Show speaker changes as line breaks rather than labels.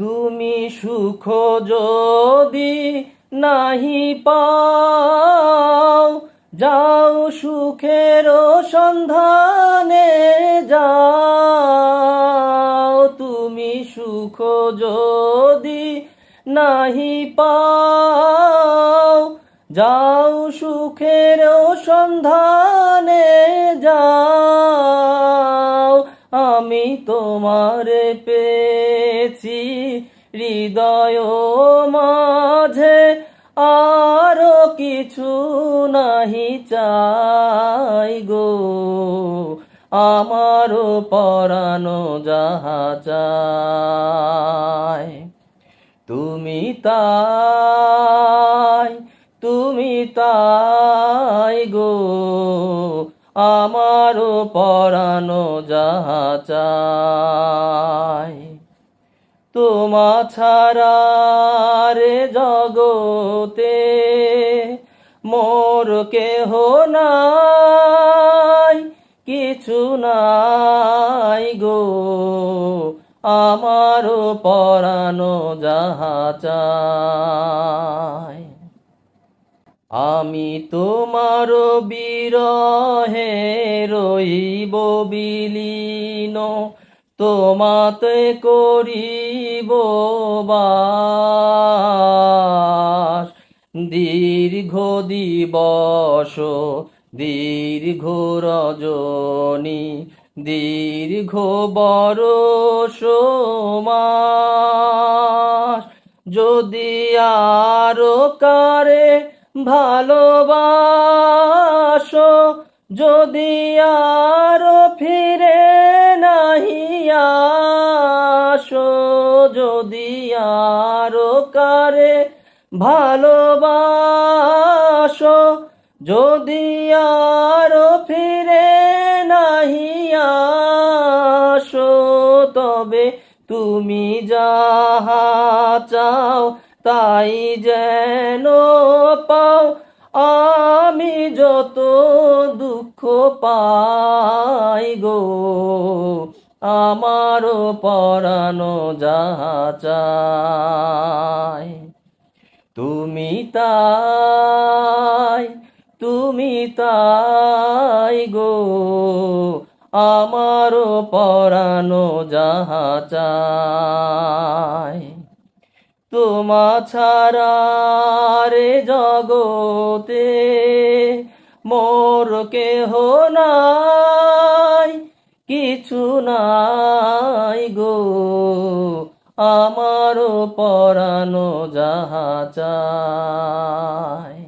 তুমি সুখ যদি নাহি পাও, যাও সুখের সন্ধানে যাও। তুমি সুখ যদি নাহি পাও, যাও সুখের সন্ধানে যাও। আমি তোমারে পেয়েছি হৃদয় মাঝে, আরো কিছু নাহি চাই গো। আমারও পরানো যাহা চায়, তুমি তাই, তুমি তাই গো। আমারও পরানো যাহা চায়। তোমা ছাড়া রে জগতে মোর কেহ নাই, কিছু নাই গো। আমারও পরানো যাহা চায়। আমি তোমার বিরহে রইব বিলীন, তোমাতে করিব বাস। দীর্ঘ দিবস দীর্ঘ রজনী, দীর্ঘ বরষ মাস। যদি আরো কারে ভালোবাসো, যদি আরো ফিরে নাহি আসো, যদি আরো কারে ভালোবাসো, যদি আরো ফিরে নাহি আসো, তবে তুমি যাহা চাও তাই যেন পাও। আমি যত দুঃখ পাই গো, আমারও পরানো যাহা চায়। তুমি তাই, তুমি তাই গো। আমারও পরানো যাহা চায়। তোমা ছাড়া রে জগতে মোর কেহ নাই, কিছু নাই গো। আমারও পরানো যাহা চায়।